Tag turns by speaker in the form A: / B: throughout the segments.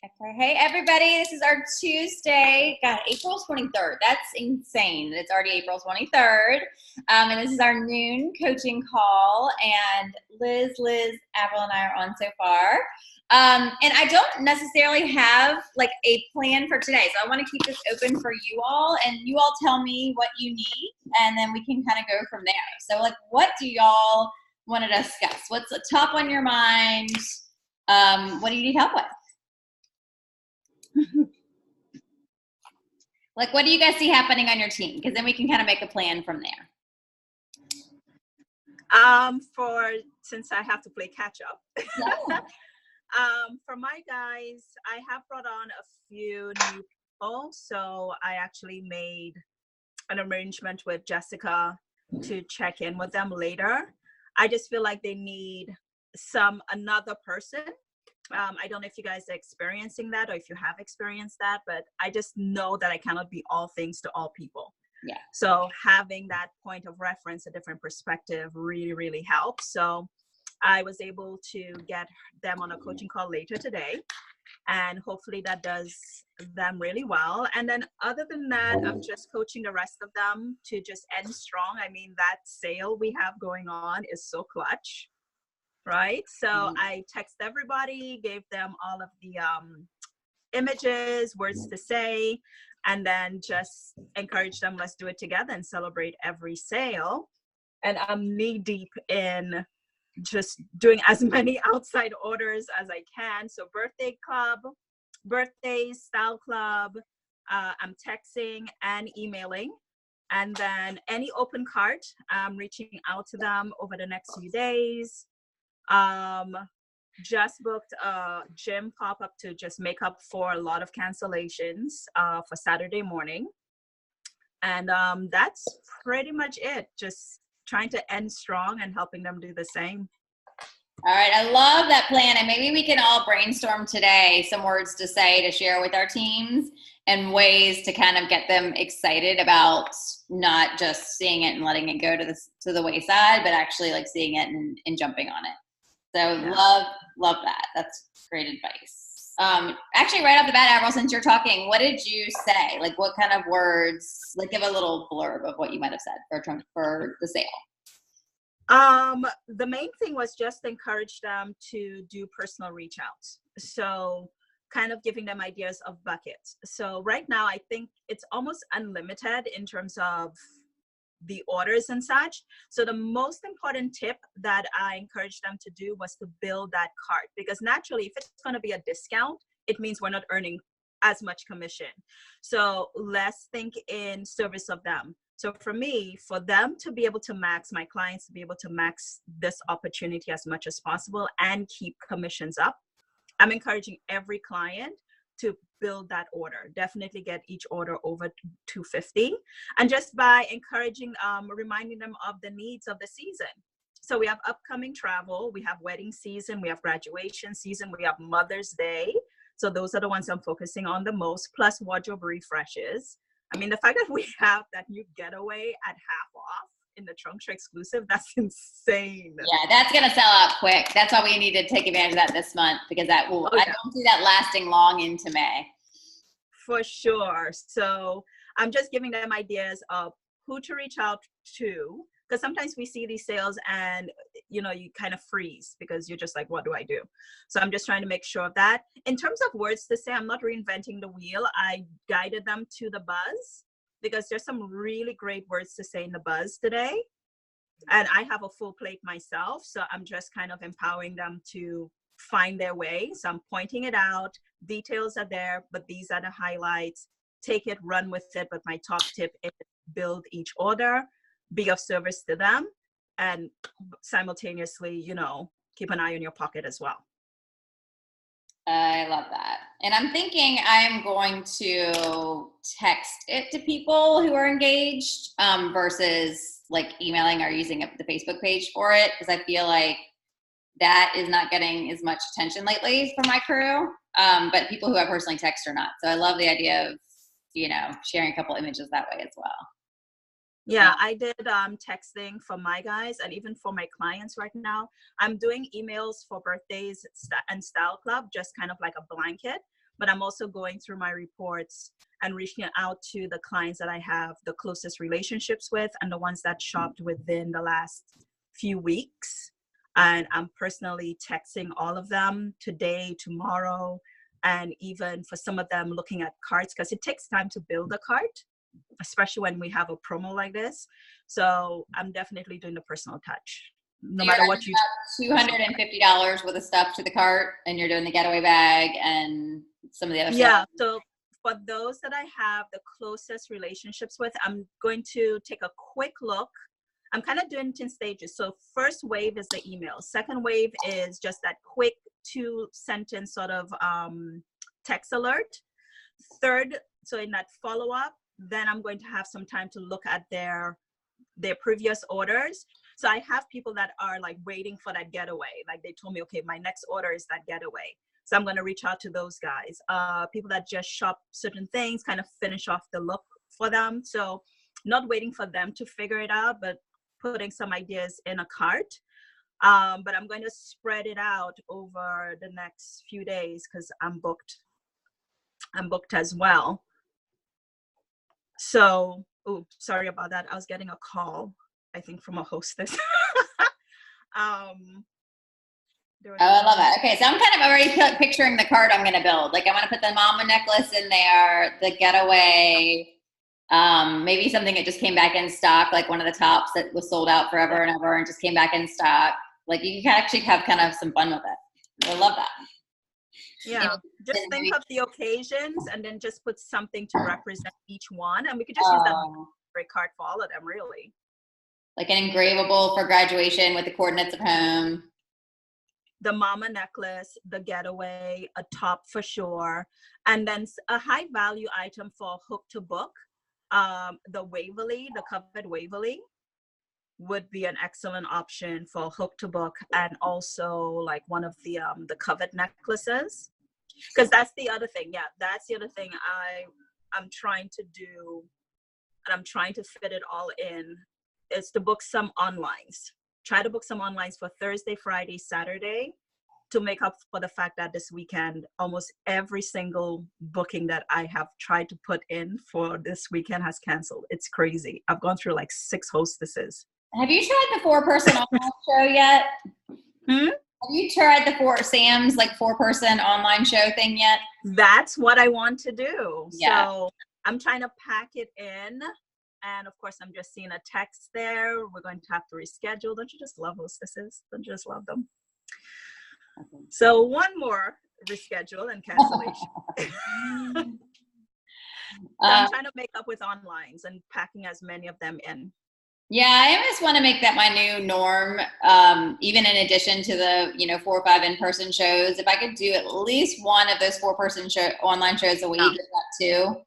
A: Okay. Hey, everybody. This is our Tuesday. God, April 23rd. That's insane. It's already April 23rd. And this is our noon coaching call. And Liz, Avril, and I are on so far. And I don't necessarily have like a plan for today. So I want to keep this open for you all. And you all tell me what you need. And then we can kind of go from there. So, like, what do y'all want to discuss? What's the top on your mind? What do you need help with? Like, what do you guys see happening on your team? Because then we can kind of make a plan from there.
B: Since I have to play catch up.
A: Yeah.
B: For my guys, I have brought on a few new people. So I actually made an arrangement with Jessica to check in with them later. I just feel like they need another person. I don't know if you guys are experiencing that or if you have experienced that, but I just know that I cannot be all things to all people.
A: Yeah.
B: So having that point of reference, a different perspective really, really helps. So I was able to get them on a coaching call later today, and hopefully that does them really well. And then other than that, I'm just coaching the rest of them to just end strong. I mean, that sale we have going on is so clutch. Right. So I text everybody, gave them all of the images, words to say, and then just encourage them, let's do it together and celebrate every sale. And I'm knee deep in just doing as many outside orders as I can. So birthdays, style club, I'm texting and emailing. And then any open cart, I'm reaching out to them over the next few days. Just booked a gym pop-up to just make up for a lot of cancellations for Saturday morning. And that's pretty much it. Just trying to end strong and helping them do the same.
A: All right. I love that plan. And maybe we can all brainstorm today some words to say to share with our teams and ways to kind of get them excited about not just seeing it and letting it go to the wayside, but actually like seeing it and jumping on it. So yeah. Love that. That's great advice. Actually, right off the bat, Avril, since you're talking, what did you say? Like, what kind of words? Like, give a little blurb of what you might have said for the sale.
B: The main thing was just encourage them to do personal reach outs. So kind of giving them ideas of buckets. So right now, I think it's almost unlimited in terms of the orders and such. So the most important tip that I encouraged them to do was to build that cart, because naturally, if it's going to be a discount, it means we're not earning as much commission. So let's think in service of them. So for me, for them to be able to max, my clients to be able to max this opportunity as much as possible and keep commissions up, I'm encouraging every client to build that order. Definitely get each order over 250. And just by encouraging, reminding them of the needs of the season. So we have upcoming travel, we have wedding season, we have graduation season, we have Mother's Day. So those are the ones I'm focusing on the most, plus wardrobe refreshes. I mean, the fact that we have that new getaway at half off in the Trunk Show exclusive, that's insane.
A: Yeah, that's gonna sell out quick. That's why we need to take advantage of that this month, because that will I don't see that lasting long into May.
B: For sure. So I'm just giving them ideas of who to reach out to, because sometimes we see these sales and you kind of freeze because you're just like, what do I do? So I'm just trying to make sure of that. In terms of words to say, I'm not reinventing the wheel. I guided them to the buzz, because there's some really great words to say in the buzz today. And I have a full plate myself. So I'm just kind of empowering them to find their way. So I'm pointing it out. Details are there, but these are the highlights. Take it, run with it. But my top tip is build each order, be of service to them, and simultaneously, keep an eye on your pocket as well.
A: I love that. And I'm thinking I'm going to text it to people who are engaged versus like emailing or using the Facebook page for it, because I feel like that is not getting as much attention lately from my crew, but people who I personally text are not. So I love the idea of, sharing a couple images that way as well.
B: Yeah, I did texting for my guys and even for my clients right now. I'm doing emails for birthdays and style club, just kind of like a blanket. but I'm also going through my reports and reaching out to the clients that I have the closest relationships with and the ones that shopped within the last few weeks. And I'm personally texting all of them today, tomorrow, and even for some of them looking at carts, because it takes time to build a cart, especially when we have a promo like this. So I'm definitely doing the personal touch. No matter what you
A: $250 worth of stuff to the cart, and you're doing the getaway bag and some of the other stuff.
B: Yeah. So for those that I have the closest relationships with, I'm going to take a quick look. I'm kind of doing it in stages. So first wave is the email. Second wave is just that quick 2-sentence sort of text alert. Third, so in that follow-up, then I'm going to have some time to look at their previous orders. So I have people that are like waiting for that getaway. Like they told me, okay, my next order is that getaway. So I'm going to reach out to those guys. People that just shop certain things, kind of finish off the look for them. So not waiting for them to figure it out, but putting some ideas in a cart. But I'm going to spread it out over the next few days because I'm booked. I'm booked as well. So, oh, sorry about that. I was getting a call, I think, from a hostess.
A: I love that. Okay, so I'm kind of already picturing the cart I'm going to build. Like I want to put the mama necklace in there, the getaway, maybe something that just came back in stock, like one of the tops that was sold out forever and ever and just came back in stock. Like you can actually have kind of some fun with it. I love that.
B: Yeah, just think of the occasions and then just put something to represent each one. And we could just use that for a card for all of them, really.
A: Like an engravable for graduation with the coordinates of home.
B: The mama necklace, the getaway, a top for sure. And then a high value item for hook to book. The Waverly, the covered Waverly would be an excellent option for hook to book, and also like one of the covered necklaces, because that's the other thing. Yeah, that's the other thing I'm trying to do, and I'm trying to fit it all in, is to book some onlines. Try to book some onlines for Thursday, Friday, Saturday, to make up for the fact that this weekend, almost every single booking that I have tried to put in for this weekend has canceled. It's crazy. I've gone through like 6 hostesses.
A: Have you tried the 4-person online show yet? Have you tried the Sam's like 4-person online show thing yet?
B: That's what I want to do.
A: Yeah.
B: So I'm trying to pack it in. And of course, I'm just seeing a text there. We're going to have to reschedule. Don't you just love hostesses? Don't you just love them? Okay. So one more reschedule and cancellation. So I'm trying to make up with onlines and packing as many of them in.
A: Yeah, I almost want to make that my new norm, even in addition to the 4 or 5 in-person shows. If I could do at least one of those 4-person online shows a week, if not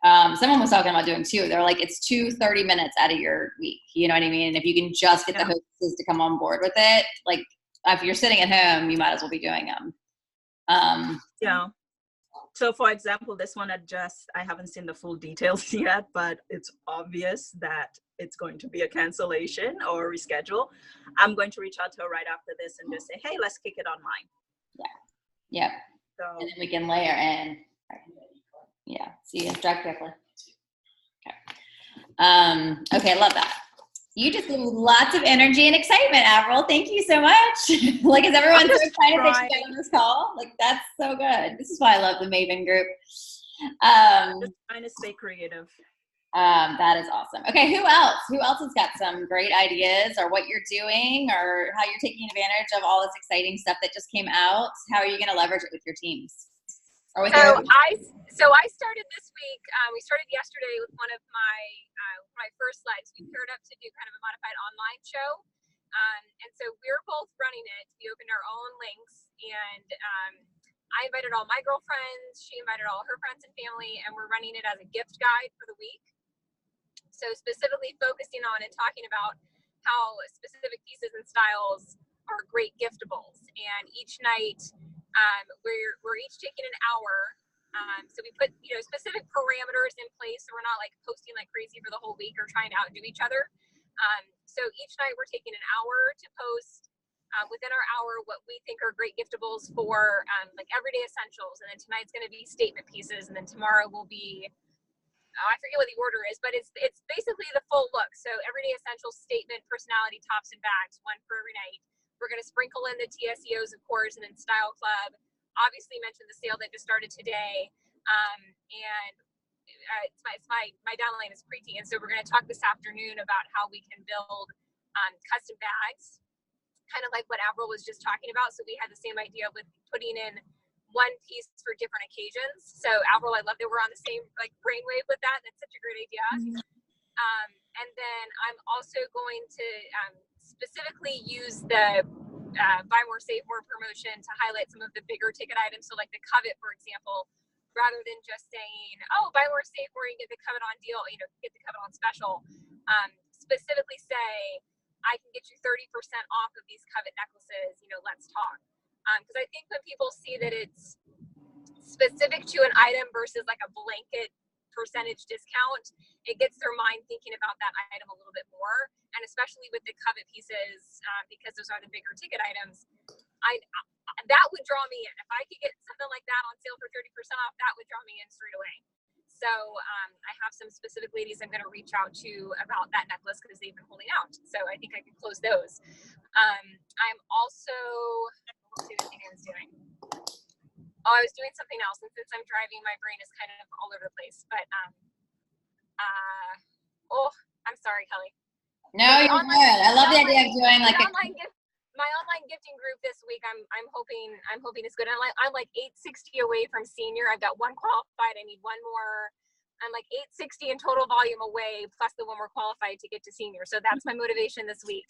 A: 2. Someone was talking about doing 2. They're like, it's 2 30 minutes out of your week. You know what I mean? And if you can just get the hostesses to come on board with it, like if you're sitting at home, you might as well be doing them.
B: Yeah. So for example, this one I haven't seen the full details yet, but it's obvious that it's going to be a cancellation or reschedule. I'm going to reach out to her right after this and just say, hey, let's kick it online.
A: Yeah. Yep.
B: So,
A: and then we can layer in. Yeah. See you. Drive carefully. Okay. Okay. Love that. You just give lots of energy and excitement, Avril. Thank you so much. Like, is everyone so excited that you got on this call? Like, that's so good. This is why I love the Maven group.
B: Just trying to stay creative.
A: That is awesome. Okay, who else? Who else has got some great ideas, or what you're doing, or how you're taking advantage of all this exciting stuff that just came out? How are you going to leverage it with your teams? Or with
C: I started this week. We started yesterday with one of my first legs. We paired up to do kind of a modified online show, and so we're both running it. We opened our own links, and I invited all my girlfriends. She invited all her friends and family, and we're running it as a gift guide for the week. So specifically focusing on and talking about how specific pieces and styles are great giftables. And each night, we're each taking an hour. So we put specific parameters in place, so we're not like posting like crazy for the whole week or trying to outdo each other. So each night we're taking an hour to post within our hour what we think are great giftables for like everyday essentials. And then tonight's going to be statement pieces. And then tomorrow will be, I forget what the order is, but it's basically the full look. So everyday essentials, statement, personality, tops and bags, one for every night. We're going to sprinkle in the TSEOs, of course, and then Style Club. Obviously mentioned the sale that just started today. And it's my downline is Preeti. And so we're going to talk this afternoon about how we can build custom bags, kind of like what Avril was just talking about. So we had the same idea with putting in one piece for different occasions. So Avril, I love that we're on the same like brainwave with that. That's such a great idea. And then I'm also going to specifically use the Buy More Save More promotion to highlight some of the bigger ticket items. So like the Covet, for example, rather than just saying, oh, buy more, save more, you get the Covet on deal, get the Covet on special. Specifically say, I can get you 30% off of these Covet necklaces, let's talk. Because I think when people see that it's specific to an item versus like a blanket percentage discount, it gets their mind thinking about that item a little bit more. And especially with the Covet pieces, because those are the bigger ticket items, that would draw me in. If I could get something like that on sale for 30% off, that would draw me in straight away. So I have some specific ladies I'm going to reach out to about that necklace because they've been holding out. So I think I can close those. I'm also, let's see what thing I was doing. Oh, I was doing something else. And since I'm driving, my brain is kind of all over the place. But, I'm sorry, Kelly.
A: No, you're good. I love the idea of doing like
C: my online gifting group this week. I'm hoping it's good. I'm like 860 away from senior. I've got one qualified. I need one more. I'm like 860 in total volume away, plus the one we're qualified to get to senior. So that's my motivation this week.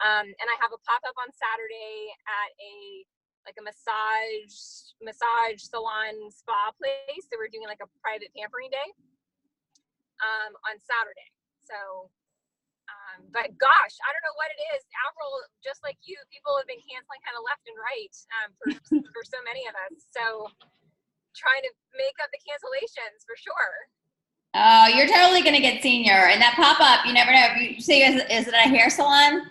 C: And I have a pop-up on Saturday at a massage salon spa place. So we're doing like a private pampering day on Saturday. So but gosh, I don't know what it is. Avril, just like you, people have been canceling kind of left and right for so many of us. So trying to make up the cancellations for sure.
A: Oh, you're totally going to get senior. And that pop-up, you never know. If you say, is it a hair salon?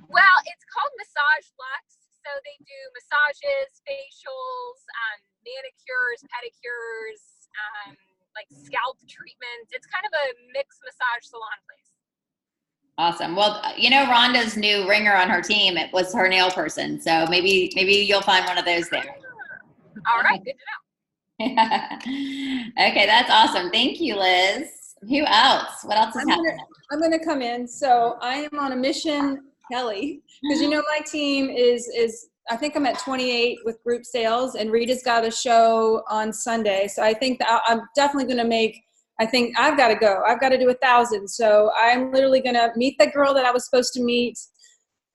C: Well, it's called Massage Lux. So they do massages, facials, manicures, pedicures, like scalp treatments. It's kind of a mixed massage salon place.
A: Awesome. Well, Rhonda's new ringer on her team, it was her nail person. So maybe you'll find one of those there.
C: All right. Good to
A: know. Okay. That's awesome. Thank you, Liz. Who else? What else is happening?
D: I'm going to come in. So I am on a mission, Kelly, because my team is I think I'm at 28 with group sales, and Rita's got a show on Sunday. So I think that I'm definitely going to I think I've got to go. I've got to do 1,000. So I'm literally going to meet the girl that I was supposed to meet,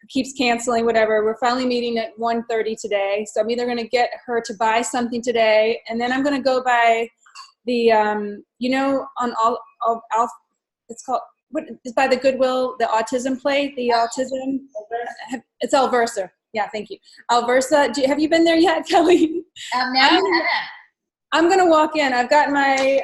D: keeps canceling, whatever. We're finally meeting at 1:30 today. So I'm either going to get her to buy something today, and then I'm going to go by the, on it's called, what is by the Goodwill, the autism play, the autism, it's Alversa. Yeah, thank you. Alversa, have you been there yet, Kelly?
A: No,
D: I'm going to walk in. I've got my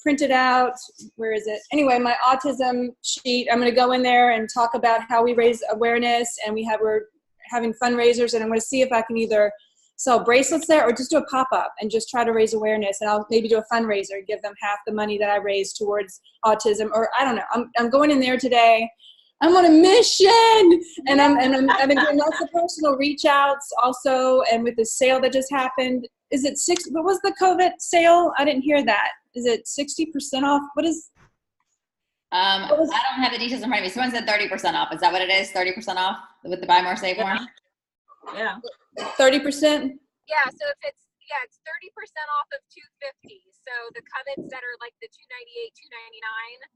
D: printed out, where is it? Anyway, my autism sheet. I'm going to go in there and talk about how we raise awareness, and we're having fundraisers, and I'm going to see if I can either sell bracelets there or just do a pop-up and just try to raise awareness, and I'll maybe do a fundraiser, give them half the money that I raised towards autism, or I don't know. I'm going in there today. I'm on a mission, and I've been doing lots of personal reach outs also, and with the sale that just happened. Is it what was the COVID sale? I didn't hear that. Is it 60% off? What is?
A: I don't have the details in front of me. Someone said 30% off. Is that what it is? 30% off with the Buy More, Save More?
D: Yeah. 30%?
C: Yeah, so it's 30% off of 250. So the Covets that are like the 298, 299,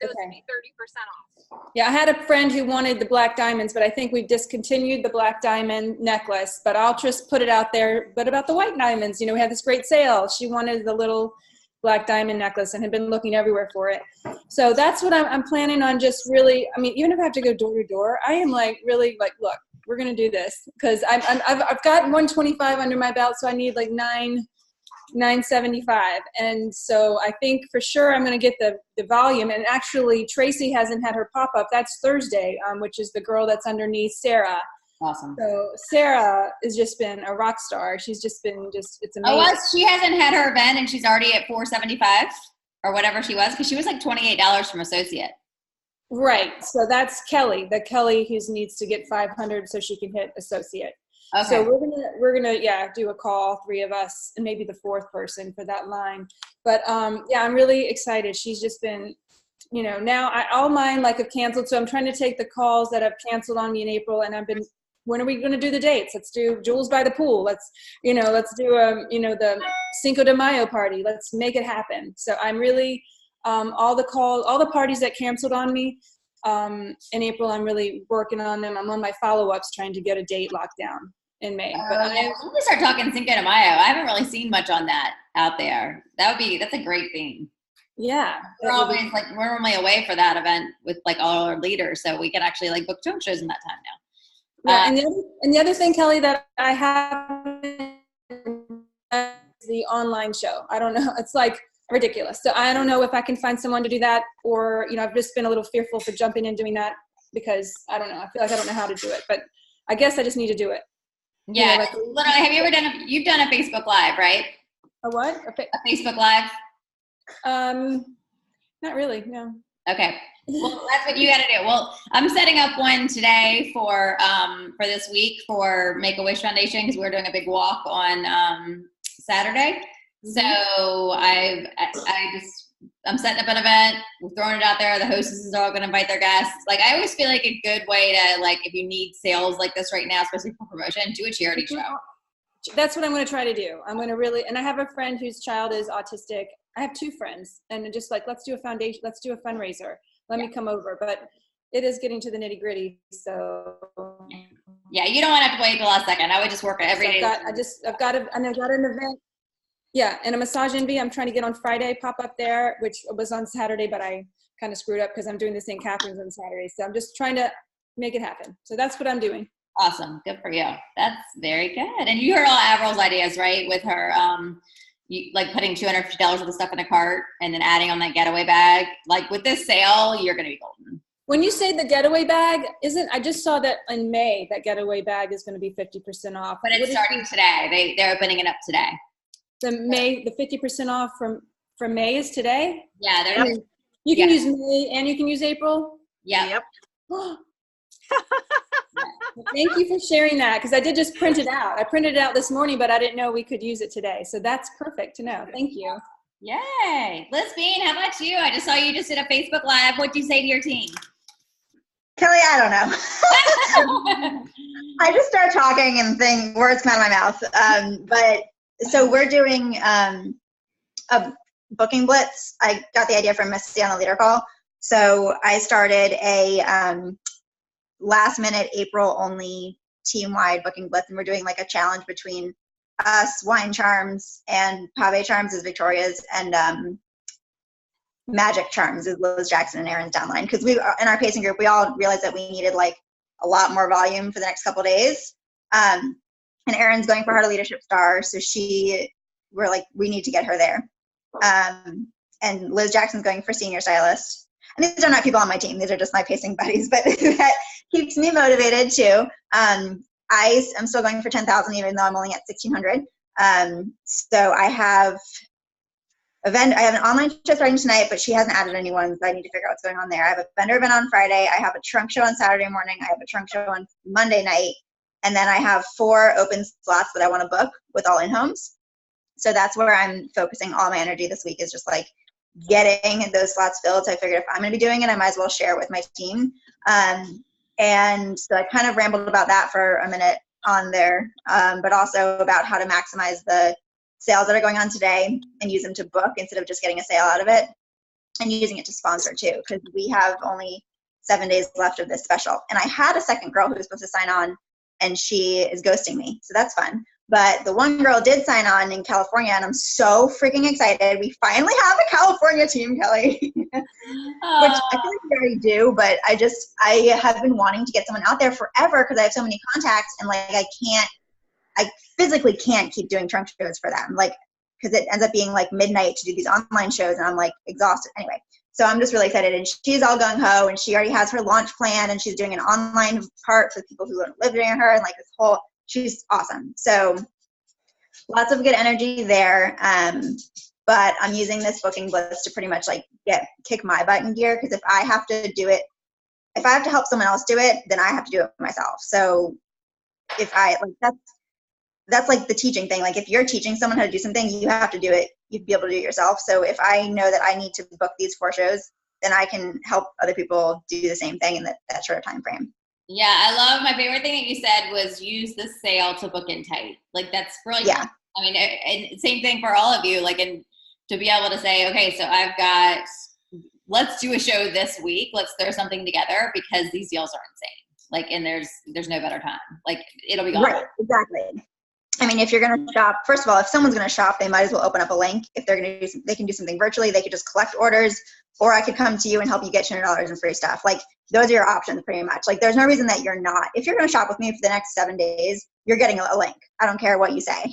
C: those would be 30% off.
D: Yeah, I had a friend who wanted the black diamonds, but I think we've discontinued the black diamond necklace, but I'll just put it out there. But about the white diamonds, we had this great sale. She wanted the little black diamond necklace and had been looking everywhere for it. So that's what I'm planning on, just really, even if I have to go door to door, I am really look, we're going to do this, because I've got 125 under my belt, so I need like 975, and so I think for sure I'm going to get the volume. And actually Tracy hasn't had her pop-up. That's Thursday, which is the girl that's underneath Sarah.
A: Awesome.
D: So Sarah has just been a rock star. She's just been it's amazing.
A: Oh, she hasn't had her event and she's already at $475 or whatever she was, because she was like $28 from associate.
D: Right. So that's Kelly. The Kelly who needs to get 500 so she can hit associate.
A: Okay.
D: So we're gonna do a call, 3 of us, and maybe the 4th person for that line. But I'm really excited. She's just been, now all mine have canceled. So I'm trying to take the calls that have canceled on me in April, and when are we going to do the dates? Let's do Jules by the pool. Let's do the Cinco de Mayo party. Let's make it happen. So I'm really all the parties that canceled on me in April, I'm really working on them. I'm on my follow-ups trying to get a date locked down in May. But
A: I'm going to start talking Cinco de Mayo. I haven't really seen much on that out there. That's a great thing.
D: Yeah.
A: We're normally away for that event with all our leaders, so we can actually book jump shows in that time now.
D: Yeah, and the other thing, Kelly, that I have is the online show. I don't know. It's ridiculous. So I don't know if I can find someone to do that, or, I've just been a little fearful for jumping in doing that because I don't know. I feel like I don't know how to do it, but I guess I just need to do it.
A: Yeah. Literally, have you ever you've done a Facebook Live, right?
D: A what?
A: A Facebook Live?
D: Not really, no.
A: Okay. Well, that's what you got to do. Well, I'm setting up one today for this week for Make-A-Wish Foundation, because we're doing a big walk on Saturday. Mm-hmm. So I'm setting up an event. We're throwing it out there. The hostesses are all going to invite their guests. I always feel like a good way to if you need sales like this right now, especially for promotion, do a charity show.
D: That's what I'm going to try to do. I'm going to really, and I have a friend whose child is autistic. I have 2 friends, and just let's do a foundation. Let's do a fundraiser. Let me come over, but it is getting to the nitty gritty. So
A: yeah, you don't want to have to wait till the last second. I would just work every day.
D: I've got an event. Yeah, and a Massage Envy I'm trying to get on Friday, pop up there, which was on Saturday, but I kind of screwed up because I'm doing the St. Catherine's on Saturday. So I'm just trying to make it happen. So that's what I'm doing.
A: Awesome. Good for you. That's very good. And you heard all Avril's ideas, right? With her, putting $250 of the stuff in a cart and then adding on that getaway bag. With this sale, you're going to be golden.
D: When you say the getaway bag, I just saw that in May, that getaway bag is going to be 50% off.
A: But it's starting today. They're opening it up today.
D: The 50% off from May is today?
A: Yeah.
D: You can use May and you can use April?
A: Yeah. Yep.
D: Thank you for sharing that, because I did just print it out. I printed it out this morning, but I didn't know we could use it today. So that's perfect to know. Thank you.
A: Yay. Liz Bean, how about you? I just saw you just did a Facebook Live. What'd you say to your team?
E: Kelly, I don't know. I just start talking and words come out of my mouth. But so we're doing a booking blitz. I got the idea from Misty on the leader call. So I started a last minute April only team-wide booking blitz, and we're doing a challenge between us, Wine Charms, and Pave Charms is Victoria's, and Magic Charms is Liz Jackson and Erin's downline. Because we, in our pacing group, we all realized that we needed a lot more volume for the next couple of days. And Erin's going for Heart of Leadership Star, so we're we need to get her there. And Liz Jackson's going for Senior Stylist. And these are not people on my team. These are just my pacing buddies, but that keeps me motivated too. I am still going for 10,000, even though I'm only at 1,600. So I have an online show starting tonight, but she hasn't added anyone, so I need to figure out what's going on there. I have a vendor event on Friday. I have a trunk show on Saturday morning. I have a trunk show on Monday night. And then I have 4 open slots that I want to book with all in-homes. So that's where I'm focusing all my energy this week, is just getting those slots filled. So I figured if I'm going to be doing it, I might as well share it with my team. And so I kind of rambled about that for a minute on there, but also about how to maximize the sales that are going on today and use them to book instead of just getting a sale out of it, and using it to sponsor too, because we have only 7 days left of this special. And I had a second girl who was supposed to sign on, and she is ghosting me. So that's fun. But the one girl did sign on in California, and I'm so freaking excited. We finally have a California team, Kelly, which I feel like we already do, but I have been wanting to get someone out there forever because I have so many contacts, and I physically can't keep doing trunk shows for them, because it ends up being midnight to do these online shows, and I'm exhausted. Anyway, So I'm just really excited, and she's all gung-ho, and she already has her launch plan, and she's doing an online part for people who don't live near her, and like this whole, she's awesome. So lots of good energy there. But I'm using this booking blitz to pretty much like kick my butt in gear, because if I have to help someone else do it, then I have to do it myself. So if I like, that's like the teaching thing. Like if you're teaching someone how to do something, you have to do it. You'd be able to do it yourself. So if I know that I need to book these 4 shows, then I can help other people do the same thing in that short time frame.
A: Yeah, I love, my favorite thing that you said was use the sale to book in tight. Like that's brilliant.
E: Yeah.
A: I mean, and same thing for all of you. Like, and to be able to say, okay, so let's do a show this week. Let's throw something together because these deals are insane. Like, and there's no better time. Like it'll be gone.
E: Right, exactly. I mean, if you're going to shop, first of all, if someone's going to shop, they might as well open up a link. If they're going to they can do something virtually. They could just collect orders, or I could come to you and help you get $200 in free stuff. Like those are your options pretty much. Like there's no reason that you're not. If you're going to shop with me for the next 7 days, you're getting a link. I don't care what you say.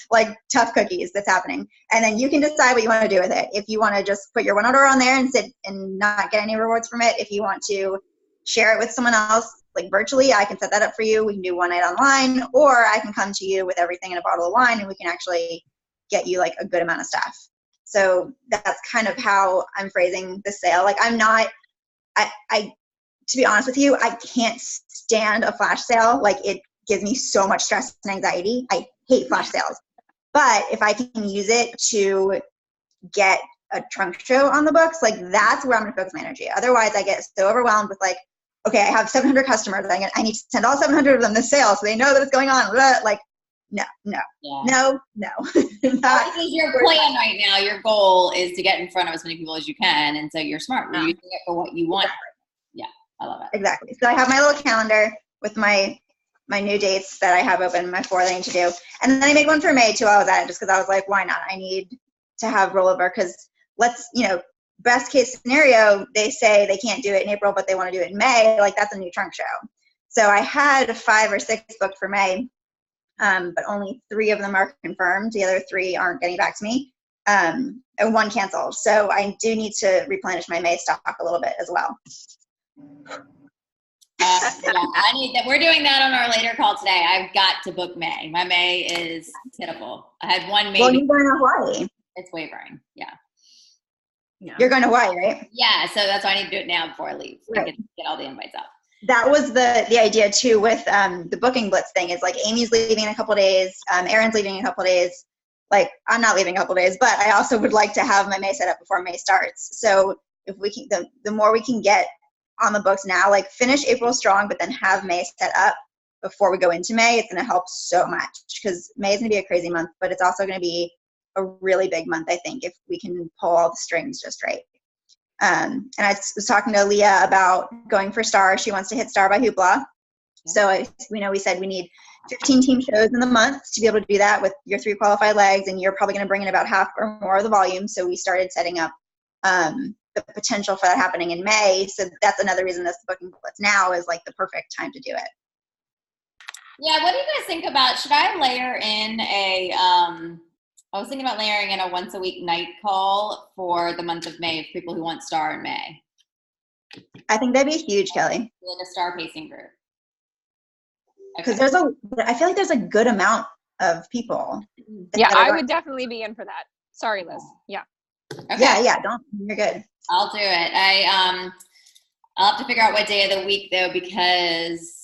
E: Like tough cookies, that's happening. And then you can decide what you want to do with it. If you want to just put your one order on there and sit and not get any rewards from it, if you want to share it with someone else, like virtually, I can set that up for you. We can do one night online, or I can come to you with everything in a bottle of wine and we can actually get you like a good amount of stuff. So that's kind of how I'm phrasing the sale. Like I'm not, I to be honest with you, I can't stand a flash sale. Like it gives me so much stress and anxiety. I hate flash sales. But if I can use it to get a trunk show on the books, like that's where I'm gonna focus my energy. Otherwise I get so overwhelmed with like, okay, I have 700 customers. I need to send all 700 of them this sale so they know that it's going on. Like, no.
A: This is your plan right now. Your goal is to get in front of as many people as you can. And so you're smart. You're using it for what you want.
E: Exactly.
A: Yeah, I love it.
E: Exactly. So I have my little calendar with my new dates that I have open, my 4 that I need to do. And then I made one for May too. I was at it just because I was like, why not? I need to have rollover because best case scenario, they say they can't do it in April, but they want to do it in May. Like that's a new trunk show. So I had 5 or 6 booked for May, but only 3 of them are confirmed. The other 3 aren't getting back to me, and 1 canceled. So I do need to replenish my May stock a little bit as well.
A: I need that. We're doing that on our later call today. I've got to book May. My May is pitiful. I had one May.
E: Well, you're going to Hawaii.
A: It's wavering. Yeah.
E: You're going to Hawaii, right?
A: Yeah. So that's why I need to do it now before I leave. So
E: right.
A: I can get all the invites out.
E: That was the idea too with the booking blitz thing is like Amy's leaving in a couple days. Erin's leaving in a couple days. Like I'm not leaving a couple days, but I also would like to have my May set up before May starts. So if we can, the more we can get on the books now, like finish April strong, but then have May set up before we go into May, it's going to help so much because May is going to be a crazy month, but it's also going to be a really big month, I think, if we can pull all the strings just right. And I was talking to Leah about going for Star. She wants to hit Star by Hoopla. So we said we need 15 team shows in the month to be able to do that with your 3 qualified legs, and you're probably going to bring in about half or more of the volume. So we started setting up the potential for that happening in May. So that's another reason this booking blitz now is like the perfect time to do it.
A: Yeah, what do you guys think about, should I layer in I was thinking about layering in a once a week night call for the month of May for people who want Star in May.
E: I think that'd be huge, Kelly.
A: In a Star pacing group.
E: Because I feel like there's a good amount of people.
C: Yeah, I would definitely be in for that. Sorry, Liz. Yeah.
A: Okay.
E: Yeah, you're good.
A: I'll do it. I'll have to figure out what day of the week though, because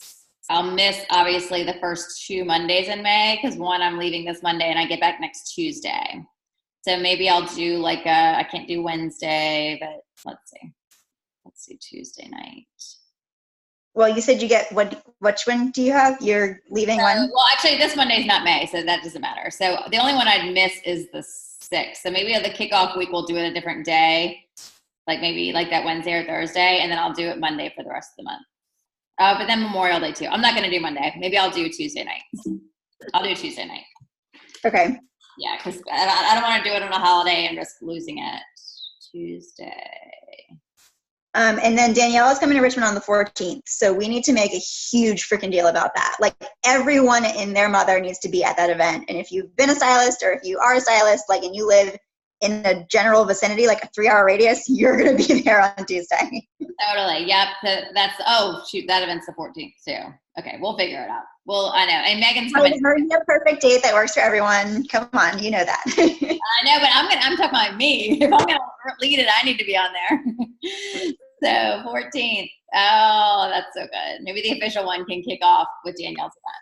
A: I'll miss obviously the first 2 Mondays in May because one, I'm leaving this Monday and I get back next Tuesday. So maybe I'll do I can't do Wednesday, but let's see, Tuesday night.
E: Well, you said you get which one do you have? You're leaving one?
A: Well, actually this Monday's not May, so that doesn't matter. So the only one I'd miss is the 6th. So maybe the kickoff week we'll do it a different day, like maybe like that Wednesday or Thursday, and then I'll do it Monday for the rest of the month. But then Memorial Day too. I'm not going to do Monday. Maybe I'll do Tuesday night. I'll do Tuesday night.
E: Okay.
A: Yeah, because I don't want to do it on a holiday and risk losing it. Tuesday.
E: And then Danielle is coming to Richmond on the 14th. So we need to make a huge freaking deal about that. Like everyone and their mother needs to be at that event. And if you've been a stylist or if you are a stylist, and you live in a general vicinity, like a 3-hour radius, you're going to be there on Tuesday.
A: Totally. Yep. That's, oh, shoot, that event's the 14th too. Okay. We'll figure it out. Well, I know. And Megan's coming.
E: A perfect date that works for everyone. Come on. You know that.
A: I know, but I'm talking about me. If I'm going to lead it, I need to be on there. So 14th. Oh, that's so good. Maybe the official one can kick off with Danielle's event.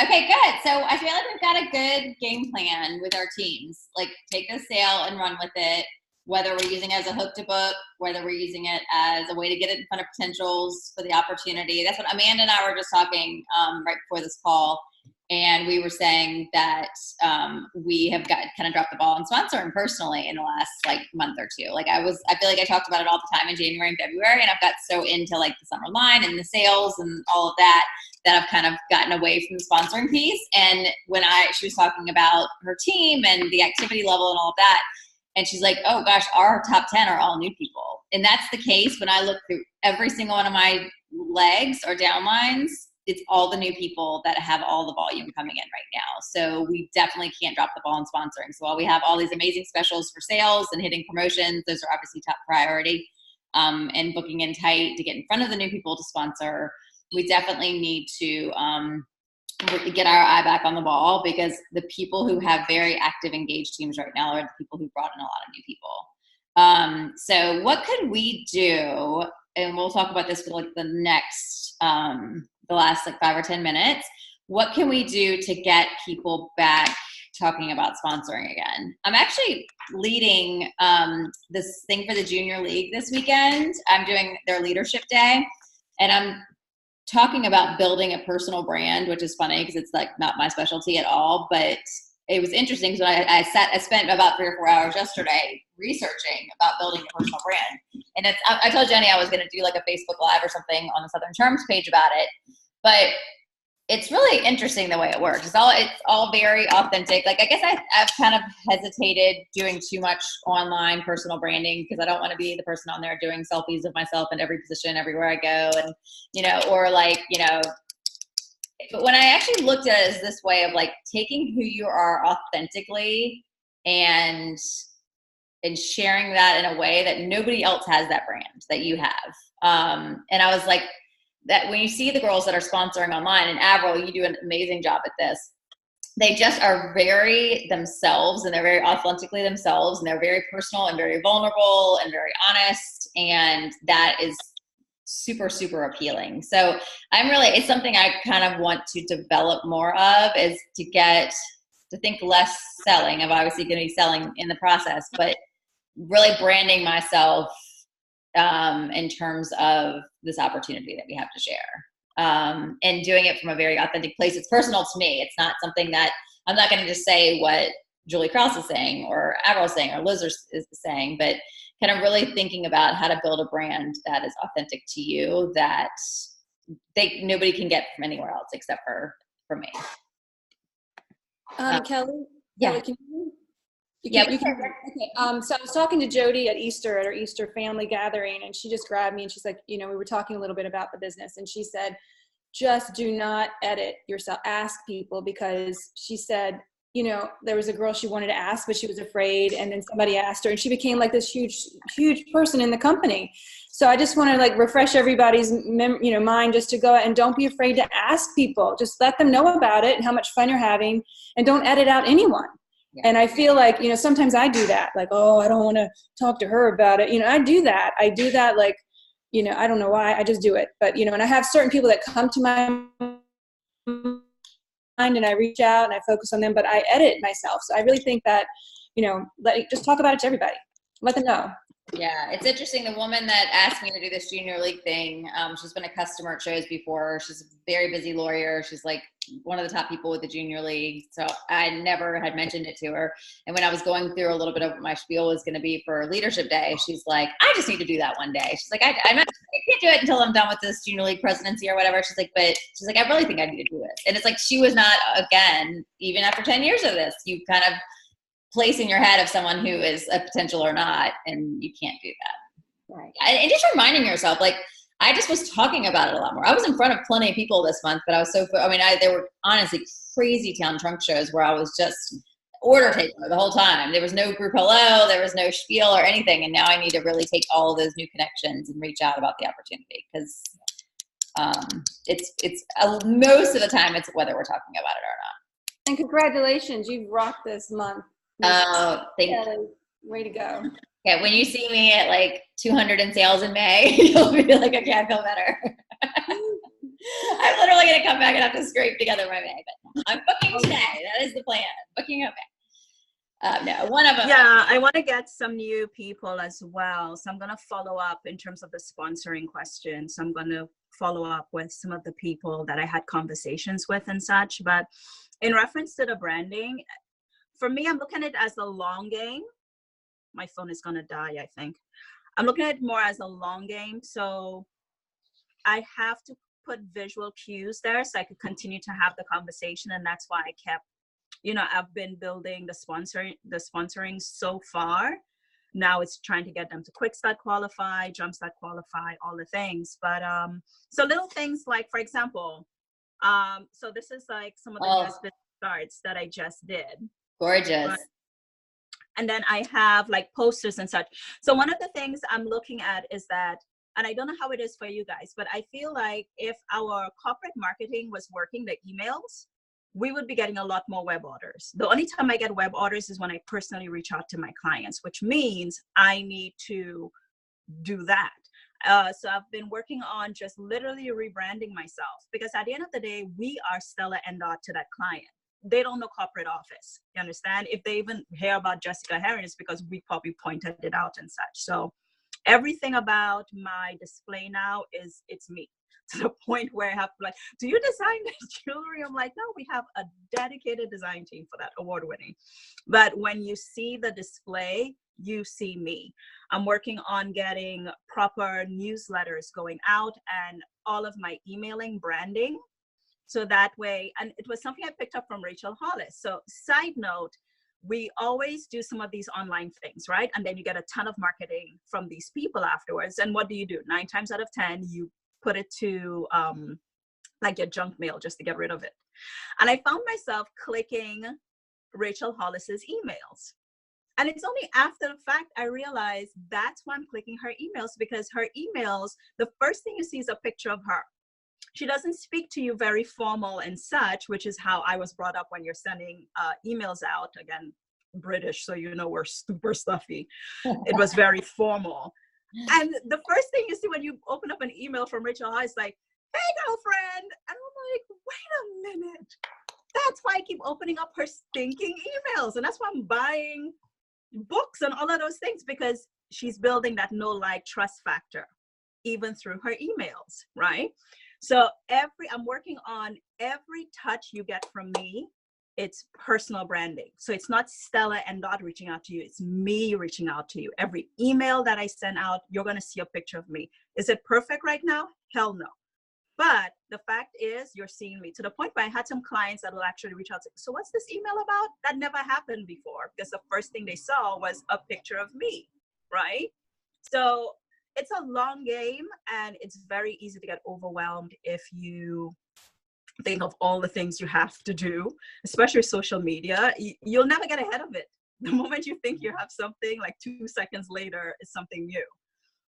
A: Okay, good. So I feel like we've got a good game plan with our teams. Like, take the sale and run with it, whether we're using it as a hook to book, whether we're using it as a way to get it in front of potentials for the opportunity. That's what Amanda and I were just talking right before this call. And we were saying that we have got kind of dropped the ball on sponsoring personally in the last like month or two. Like I feel like I talked about it all the time in January and February, and I've got so into like the summer line and the sales and all of that I've kind of gotten away from the sponsoring piece. And when she was talking about her team and the activity level and all of that, and she's like, oh gosh, our top 10 are all new people. And that's the case when I look through every single one of my legs or downlines. It's all the new people that have all the volume coming in right now. So we definitely can't drop the ball on sponsoring. So while we have all these amazing specials for sales and hitting promotions, those are obviously top priority, and booking in tight to get in front of the new people to sponsor. We definitely need to get our eye back on the ball, because the people who have very active, engaged teams right now are the people who brought in a lot of new people. So what could we do? And we'll talk about this for like the next, the last like 5 or 10 minutes. What can we do to get people back talking about sponsoring again? I'm actually leading this thing for the Junior League this weekend. I'm doing their leadership day, and I'm talking about building a personal brand, which is funny because it's like not my specialty at all, but it was interesting because I spent about 3 or 4 hours yesterday researching about building a personal brand. And I told Jenny I was going to do like a Facebook Live or something on the Southern Charms page about it, but it's really interesting the way it works. It's all very authentic. Like, I guess I've kind of hesitated doing too much online personal branding because I don't want to be the person on there doing selfies of myself in every position everywhere I go, and or like but when I actually looked at it as this way of like taking who you are authentically and sharing that in a way that nobody else has that brand that you have. And I was like, that when you see the girls that are sponsoring online, and Avril, you do an amazing job at this. They just are very themselves, and they're very authentically themselves, and they're very personal and very vulnerable and very honest. And that is super, super appealing. So it's something I kind of want to develop more of, is to think less selling. I'm obviously going to be selling in the process, but really branding myself in terms of this opportunity that we have to share, and doing it from a very authentic place. It's personal to me. It's not something that I'm not going to just say what Julie Krause is saying or Avril is saying or Liz is saying, but kind of really thinking about how to build a brand that is authentic to you, that nobody can get from anywhere else except for me.
D: Kelly?
A: Yeah.
D: Kelly,
A: Yeah.
D: okay. So I was talking to Jody at Easter, at our Easter family gathering, and she just grabbed me and she's like, we were talking a little bit about the business, and she said, just do not edit yourself. Ask people, because she said, there was a girl she wanted to ask, but she was afraid. And then somebody asked her, and she became like this huge, huge person in the company. So I just want to like refresh everybody's mind, just to go and don't be afraid to ask people. Just let them know about it and how much fun you're having, and don't edit out anyone. Yeah. And I feel like, sometimes I do that. Like, oh, I don't want to talk to her about it. I do that. Like, I don't know why. I just do it. But, and I have certain people that come to my mind, and I reach out and I focus on them, but I edit myself. So I really think that, just talk about it to everybody. Let them know.
A: Yeah, it's interesting. The woman that asked me to do this Junior League thing, she's been a customer at shows before. She's a very busy lawyer. She's like one of the top people with the Junior League. So I never had mentioned it to her. And when I was going through a little bit of what my spiel was going to be for Leadership Day, she's like, I just need to do that one day. She's like, I can't do it until I'm done with this Junior League presidency or whatever. She's like, I really think I need to do this. And it's like, she was not, again, even after 10 years of this, you kind of place in your head of someone who is a potential or not, and you can't do that.
D: Right.
A: And just reminding yourself, like, I just was talking about it a lot more. I was in front of plenty of people this month, but I was there were honestly crazy town trunk shows where I was just order taker the whole time. There was no group hello, there was no spiel or anything. And now I need to really take all of those new connections and reach out about the opportunity, because it's most of the time it's whether we're talking about it or not.
D: And congratulations, you've rocked this month.
A: Oh, thank you.
D: Kelly, way to go.
A: Yeah, when you see me at like 200 in sales in May, you'll be like, okay, I feel better. I'm literally going to come back and have to scrape together my May, but I'm booking today. That is the plan. Booking okay. No, one of them.
B: Yeah, I want to get some new people as well. So I'm going to follow up in terms of the sponsoring questions. I'm going to follow up with some of the people that I had conversations with and such. But in reference to the branding, for me, I'm looking at it as a long game. My phone is going to die, I think. I'm looking at it more as a long game. So I have to put visual cues there so I could continue to have the conversation. And that's why I kept, I've been building the sponsoring so far. Now it's trying to get them to quick start qualify, jump start qualify, all the things. But so little things like, for example, so this is like some of the newest business starts that I just did.
A: Gorgeous.
B: But, and then I have like posters and such. So one of the things I'm looking at is that, and I don't know how it is for you guys, but I feel like if our corporate marketing was working, the emails, we would be getting a lot more web orders. The only time I get web orders is when I personally reach out to my clients, which means I need to do that. So I've been working on just literally rebranding myself, because at the end of the day, we are Stella and Dot to that client. They don't know corporate office. You understand? If they even hear about Jessica Herring, it's because we probably pointed it out and such. So everything about my display now it's me, to the point where I have to like, do you design the jewelry? I'm like, no, we have a dedicated design team for that, award-winning. But when you see the display, you see me. I'm working on getting proper newsletters going out and all of my emailing branding. So that way, and it was something I picked up from Rachel Hollis. So side note, we always do some of these online things, right? And then you get a ton of marketing from these people afterwards. And what do? 9 times out of 10, you put it to like your junk mail just to get rid of it. And I found myself clicking Rachel Hollis's emails. And it's only after the fact I realized that's why I'm clicking her emails, because her emails, the first thing you see is a picture of her. She doesn't speak to you very formal and such, which is how I was brought up when you're sending emails out. Again, British, so we're super stuffy. It was very formal. And the first thing you see when you open up an email from Rachel Hollis is like, hey, girlfriend. And I'm like, wait a minute. That's why I keep opening up her stinking emails. And that's why I'm buying books and all of those things, because she's building that know, like, trust factor, even through her emails, right? So I'm working on every touch you get from me. It's personal branding. So it's not Stella and Dot reaching out to you. It's me reaching out to you. Every email that I send out, you're going to see a picture of me. Is it perfect right now? Hell no. But the fact is, you're seeing me, to the point where I had some clients that will actually reach out to, so what's this email about? That never happened before, because the first thing they saw was a picture of me, right? So it's a long game, and it's very easy to get overwhelmed if you think of all the things you have to do, especially social media. You'll never get ahead of it. The moment you think you have something, like 2 seconds later is something new.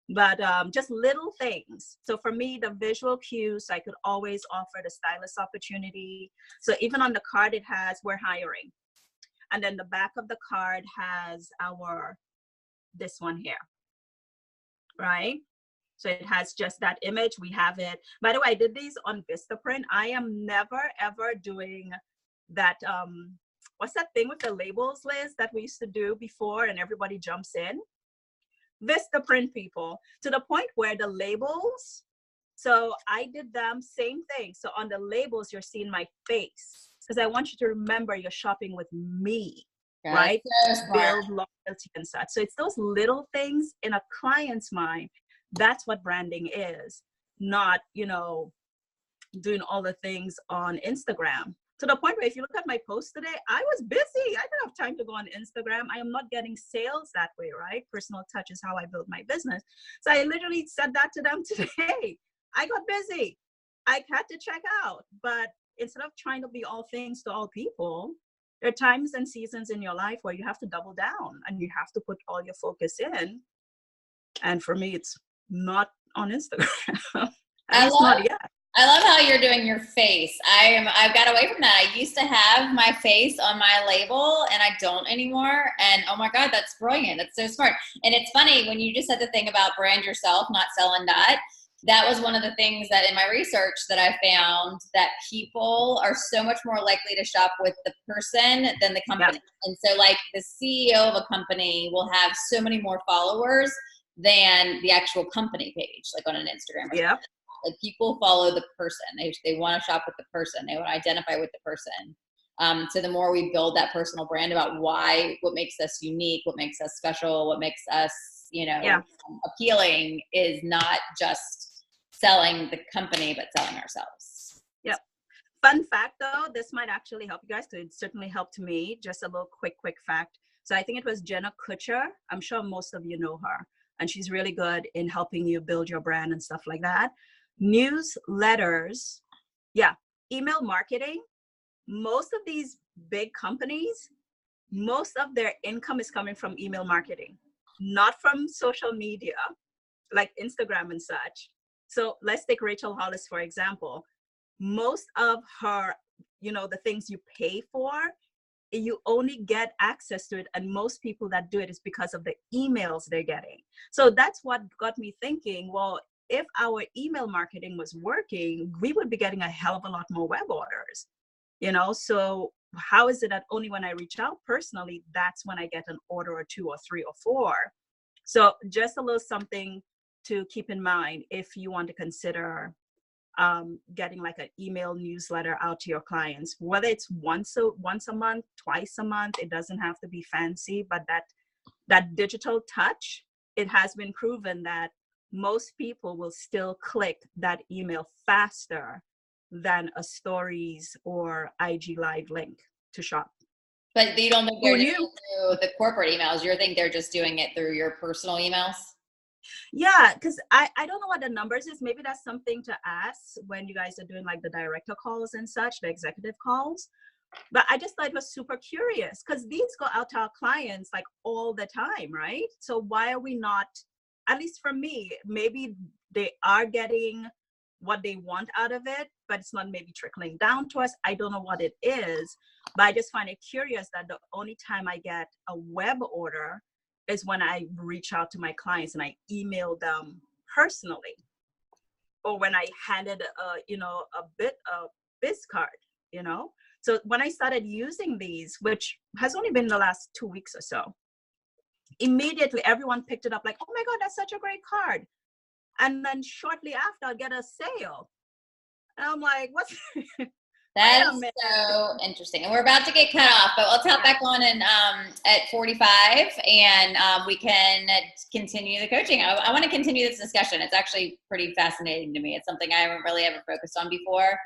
B: But just little things. So for me, the visual cues, I could always offer the stylist opportunity. So even on the card, it has, we're hiring. And then the back of the card has this one here, right? So it has just that image. We have it. By the way, I did these on Vistaprint. I am never, ever doing that. What's that thing with the labels, Liz, that we used to do before and everybody jumps in? Vistaprint, people, to the point where the labels, so I did them same thing. So on the labels, you're seeing my face, because I want you to remember you're shopping with me, right? Build loyalty and such. So it's those little things in a client's mind. That's what branding is, not, doing all the things on Instagram. To the point where if you look at my post today, I was busy. I didn't have time to go on Instagram. I am not getting sales that way, right? Personal touch is how I build my business. So I literally said that to them today. I got busy. I had to check out. But instead of trying to be all things to all people, There are times and seasons in your life where you have to double down and you have to put all your focus in. And for me, it's not on Instagram. At least not yet.
A: I love how you're doing your face. I've got away from that. I used to have my face on my label and I don't anymore. And oh my God, that's brilliant. That's so smart. And it's funny when you just said the thing about brand yourself, not sell and dot. That was one of the things that in my research that I found that people are so much more likely to shop with the person than the company. Yep. And so like the CEO of a company will have so many more followers than the actual company page, like on an Instagram.
B: Yeah.
A: Like people follow the person. They want to shop with the person. They want to identify with the person. So the more we build that personal brand about what makes us unique, what makes us special, what makes us, appealing is not just selling the company, but selling ourselves.
B: Yep. Fun fact though, this might actually help you guys because it certainly helped me. Just a little quick fact. So I think it was Jenna Kutcher. I'm sure most of you know her. And she's really good in helping you build your brand and stuff like that. Newsletters, email marketing. Most of these big companies, most of their income is coming from email marketing, not from social media like Instagram and such. So let's take Rachel Hollis, for example. Most of her, the things you pay for, you only get access to it. And most people that do it is because of the emails they're getting. So that's what got me thinking, well, if our email marketing was working, we would be getting a hell of a lot more web orders, So how is it that only when I reach out personally, that's when I get an order or 2 or 3 or 4? So just a little something to keep in mind if you want to consider getting like an email newsletter out to your clients, whether it's once a month, twice a month. It doesn't have to be fancy, but that digital touch, it has been proven that most people will still click that email faster than a stories or IG live link to shop.
A: But you don't think they're doing it through the corporate emails. You think they're just doing it through your personal emails?
B: Yeah, because I don't know what the numbers is. Maybe that's something to ask when you guys are doing like the director calls and such, the executive calls. But I just thought it was super curious because these go out to our clients like all the time, right? So why are we not, at least for me, maybe they are getting what they want out of it, but it's not maybe trickling down to us. I don't know what it is, but I just find it curious that the only time I get a web order is when I reach out to my clients and I email them personally, or when I handed a biz card, So when I started using these, which has only been the last 2 weeks or so, immediately everyone picked it up like, oh my God, that's such a great card. And then shortly after, I'll get a sale. And I'm like, what's
A: That's so interesting. And we're about to get cut off, but let's hop back on and at 45 and we can continue the coaching. I want to continue this discussion. It's actually pretty fascinating to me. It's something I haven't really ever focused on before.